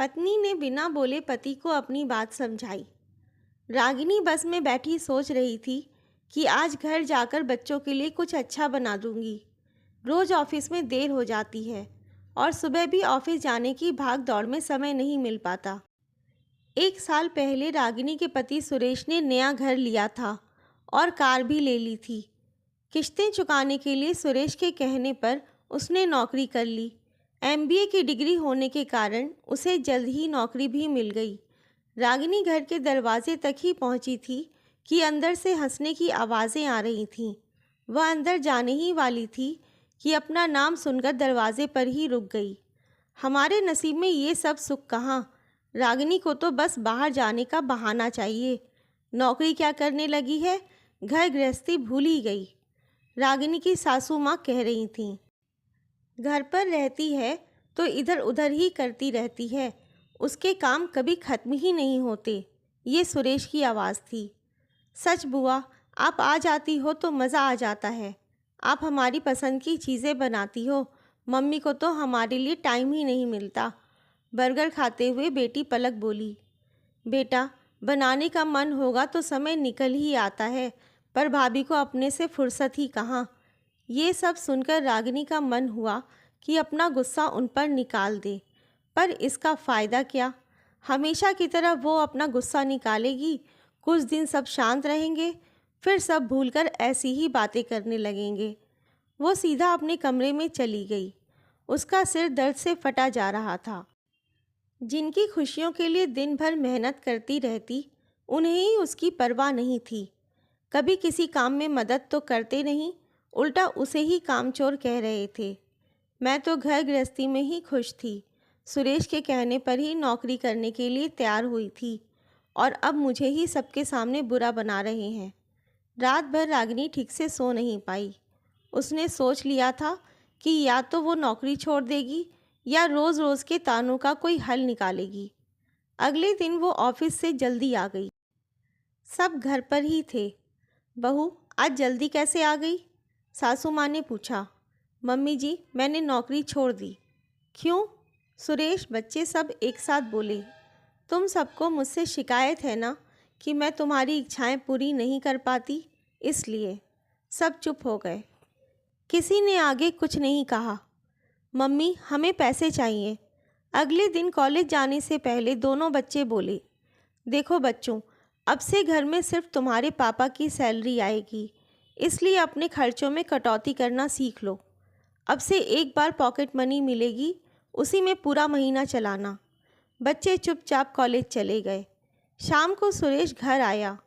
पत्नी ने बिना बोले पति को अपनी बात समझाई। रागिनी बस में बैठी सोच रही थी कि आज घर जाकर बच्चों के लिए कुछ अच्छा बना दूंगी। रोज ऑफिस में देर हो जाती है और सुबह भी ऑफिस जाने की भाग दौड़ में समय नहीं मिल पाता। 1 साल पहले रागिनी के पति सुरेश ने नया घर लिया था और कार भी ले ली थी। किश्तें चुकाने के लिए सुरेश के कहने पर उसने नौकरी कर ली। एमबीए की डिग्री होने के कारण उसे जल्द ही नौकरी भी मिल गई। रागिनी घर के दरवाजे तक ही पहुंची थी कि अंदर से हंसने की आवाज़ें आ रही थीं। वह अंदर जाने ही वाली थी कि अपना नाम सुनकर दरवाजे पर ही रुक गई। हमारे नसीब में ये सब सुख कहाँ। रागिनी को तो बस बाहर जाने का बहाना चाहिए। नौकरी क्या करने लगी है, घर गृहस्थी भूल ही गई। रागिनी की सासू माँ कह रही थीं। घर पर रहती है तो इधर उधर ही करती रहती है, उसके काम कभी खत्म ही नहीं होते। ये सुरेश की आवाज़ थी। सच बुआ, आप आ जाती हो तो मज़ा आ जाता है। आप हमारी पसंद की चीज़ें बनाती हो, मम्मी को तो हमारे लिए टाइम ही नहीं मिलता। बर्गर खाते हुए बेटी पलक बोली। बेटा, बनाने का मन होगा तो समय निकल ही आता है, पर भाभी को अपने से फुर्सत ही कहाँ। ये सब सुनकर रागिनी का मन हुआ कि अपना गुस्सा उन पर निकाल दे, पर इसका फ़ायदा क्या। हमेशा की तरह वो अपना गुस्सा निकालेगी, कुछ दिन सब शांत रहेंगे, फिर सब भूलकर ऐसी ही बातें करने लगेंगे। वो सीधा अपने कमरे में चली गई। उसका सिर दर्द से फटा जा रहा था। जिनकी खुशियों के लिए दिन भर मेहनत करती रहती, उन्हें ही उसकी परवाह नहीं थी। कभी किसी काम में मदद तो करते नहीं, उल्टा उसे ही कामचोर कह रहे थे। मैं तो घर गृहस्थी में ही खुश थी। सुरेश के कहने पर ही नौकरी करने के लिए तैयार हुई थी और अब मुझे ही सबके सामने बुरा बना रहे हैं। रात भर रागिनी ठीक से सो नहीं पाई। उसने सोच लिया था कि या तो वो नौकरी छोड़ देगी या रोज़ रोज़ के तानों का कोई हल निकालेगी। अगले दिन वो ऑफिस से जल्दी आ गई। सब घर पर ही थे। बहू, आज जल्दी कैसे आ गई? सासू माँ ने पूछा। मम्मी जी, मैंने नौकरी छोड़ दी। क्यों? सुरेश, बच्चे सब एक साथ बोले। तुम सबको मुझसे शिकायत है ना कि मैं तुम्हारी इच्छाएं पूरी नहीं कर पाती, इसलिए। सब चुप हो गए। किसी ने आगे कुछ नहीं कहा। मम्मी, हमें पैसे चाहिए। अगले दिन कॉलेज जाने से पहले दोनों बच्चे बोले। देखो बच्चों, अब से घर में सिर्फ तुम्हारे पापा की सैलरी आएगी, इसलिए अपने खर्चों में कटौती करना सीख लो। अब से एक बार पॉकेट मनी मिलेगी, उसी में पूरा महीना चलाना। बच्चे चुपचाप कॉलेज चले गए। शाम को सुरेश घर आया।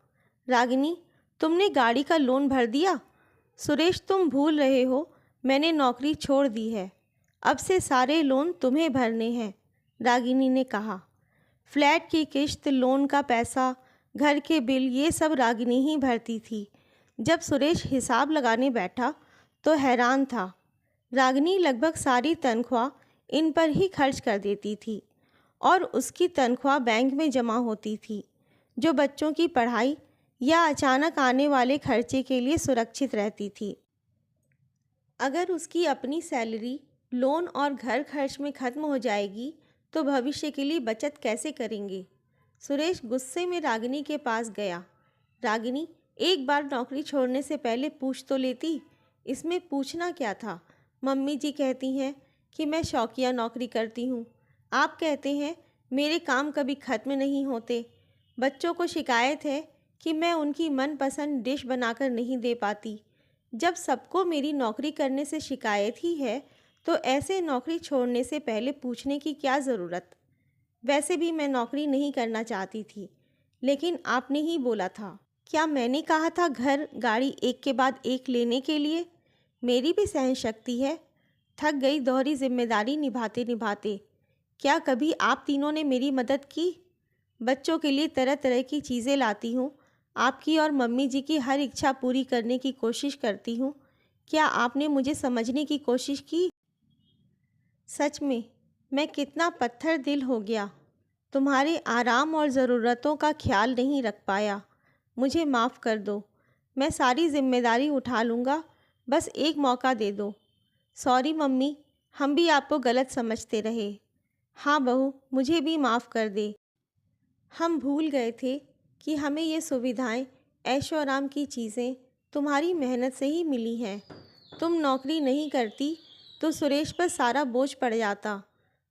रागिनी, तुमने गाड़ी का लोन भर दिया? सुरेश, तुम भूल रहे हो, मैंने नौकरी छोड़ दी है। अब से सारे लोन तुम्हें भरने हैं, रागिनी ने कहा। फ्लैट की किश्त, लोन का पैसा, घर के बिल, ये सब रागिनी ही भरती थी। जब सुरेश हिसाब लगाने बैठा तो हैरान था। रागिनी लगभग सारी तनख्वाह इन पर ही खर्च कर देती थी और उसकी तनख्वाह बैंक में जमा होती थी, जो बच्चों की पढ़ाई या अचानक आने वाले खर्चे के लिए सुरक्षित रहती थी। अगर उसकी अपनी सैलरी लोन और घर खर्च में ख़त्म हो जाएगी तो भविष्य के लिए बचत कैसे करेंगे? सुरेश गुस्से में रागिनी के पास गया। रागिनी, एक बार नौकरी छोड़ने से पहले पूछ तो लेती। इसमें पूछना क्या था? मम्मी जी कहती हैं कि मैं शौकिया नौकरी करती हूँ। आप कहते हैं मेरे काम कभी ख़त्म नहीं होते। बच्चों को शिकायत है कि मैं उनकी मनपसंद डिश बनाकर नहीं दे पाती। जब सबको मेरी नौकरी करने से शिकायत ही है तो ऐसे नौकरी छोड़ने से पहले पूछने की क्या ज़रूरत? वैसे भी मैं नौकरी नहीं करना चाहती थी, लेकिन आपने ही बोला था। क्या मैंने कहा था घर गाड़ी एक के बाद एक लेने के लिए? मेरी भी सहन शक्ति है। थक गई दोहरी जिम्मेदारी निभाते निभाते। क्या कभी आप तीनों ने मेरी मदद की? बच्चों के लिए तरह तरह की चीज़ें लाती हूँ, आपकी और मम्मी जी की हर इच्छा पूरी करने की कोशिश करती हूँ। क्या आपने मुझे समझने की कोशिश की? सच में मैं कितना पत्थर दिल हो गया। तुम्हारे आराम और ज़रूरतों का ख्याल नहीं रख पाया। मुझे माफ़ कर दो। मैं सारी जिम्मेदारी उठा लूँगा, बस एक मौका दे दो। सॉरी मम्मी, हम भी आपको गलत समझते रहे। हाँ बहू, मुझे भी माफ़ कर दे। हम भूल गए थे कि हमें ये सुविधाएं, ऐशो आराम की चीज़ें तुम्हारी मेहनत से ही मिली हैं। तुम नौकरी नहीं करती तो सुरेश पर सारा बोझ पड़ जाता।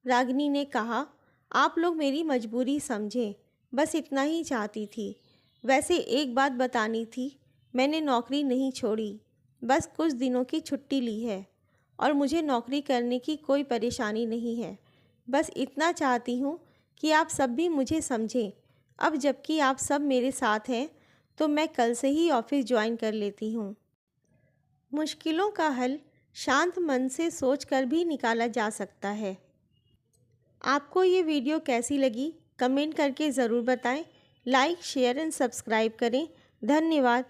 रागिनी ने कहा, आप लोग मेरी मजबूरी समझें, बस इतना ही चाहती थी। वैसे एक बात बतानी थी, मैंने नौकरी नहीं छोड़ी, बस कुछ दिनों की छुट्टी ली है और मुझे नौकरी करने की कोई परेशानी नहीं है। बस इतना चाहती हूँ कि आप सब भी मुझे समझें। अब जबकि आप सब मेरे साथ हैं तो मैं कल से ही ऑफिस ज्वाइन कर लेती हूँ। मुश्किलों का हल शांत मन से सोचकर भी निकाला जा सकता है। आपको ये वीडियो कैसी लगी कमेंट करके ज़रूर बताएं। लाइक शेयर एंड सब्सक्राइब करें। धन्यवाद।